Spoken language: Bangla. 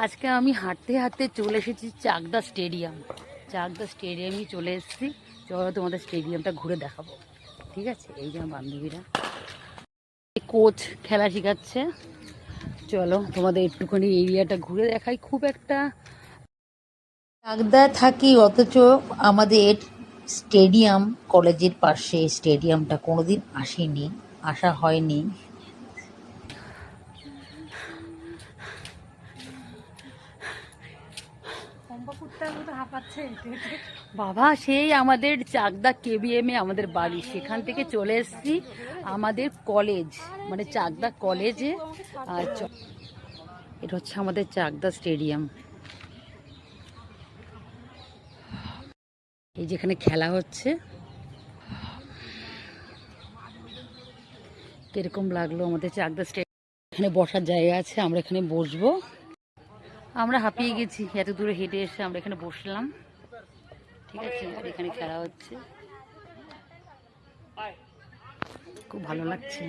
আজকে আমি হাঁটতে হাঁটতে চলে এসেছি চাকদা স্টেডিয়াম। চাকদা স্টেডিয়ামই চলে এসেছি। চলো তোমাদের স্টেডিয়ামটা ঘুরে দেখাবো, ঠিক আছে? এই যে আমার বান্ধবীরা, কোচ খেলা শেখাচ্ছে। চলো তোমাদের একটুখানি এরিয়াটা ঘুরে দেখাই। খুব একটা চাকদায় থাকি, অথচ আমাদের স্টেডিয়াম কলেজের পাশে স্টেডিয়ামটা কোনোদিন আসেনি, আসা হয়নি। বাবা, সেই আমাদের চাকদা কেবিএমে আমাদের বাড়ি, সেখান থেকে চলে এসেছি আমাদের কলেজ, মানে চাকদা কলেজে। আর এটা হচ্ছে আমাদের চাকদা স্টেডিয়াম। এই যেখানে খেলা হচ্ছে। কিরকম লাগলো আমাদের চাকদা স্টেডিয়াম? এখানে বসার জায়গা আছে, আমরা এখানে বসবো। আমরা হাঁপিয়ে গেছি, এত দূরে হেঁটে এসে আমরা এখানে বসলাম, ঠিক আছে? আর এখানে খেলা হচ্ছে, খুব ভালো লাগছে।